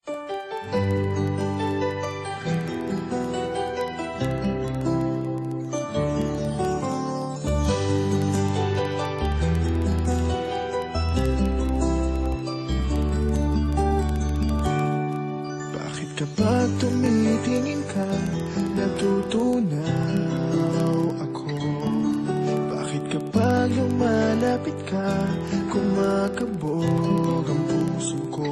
Bakit kapag tumitingin ka, natutunaw ako? Bakit kapag lumalapit ka, kumakabog ang puso ko?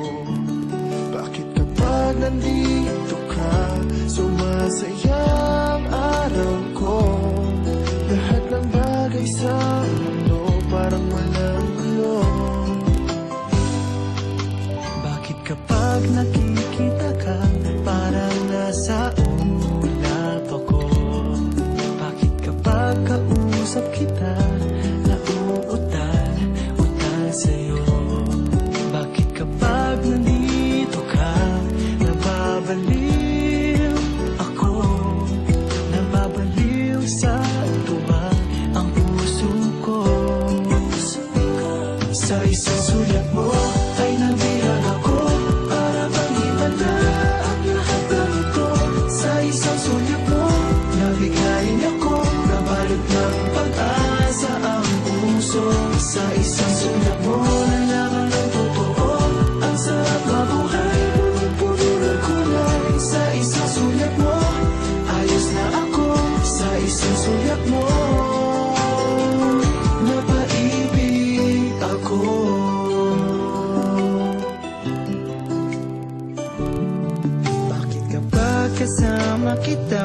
Bakit kapag nandito ka, sumasaya ang araw ko? Lahat ng bagay sa mundo parang walang gulo. Bakit kapag nakikita ka, parang nasa ulap ako? Bakit kapag kausap kita, nauutal sa'yo? Bakit kapag nandito ka, nababaliw ako? Nababaliw sa tuwa ang puso ko. Sa isang sulat mo ay nabilang ako, para bang himala ang lahat ng ito. Sa isang sulat mo, nabigayin ako, nabalot ng pag-asa ang puso. Sa isang sulat mo, nalaman ng totoo, ang sarap mabuhay, punong-puno ng kulay. Sa isang sulat mo, ayos na ako. Sa isang sulat mo, napaibig ako. Bakit kapag kasama kita,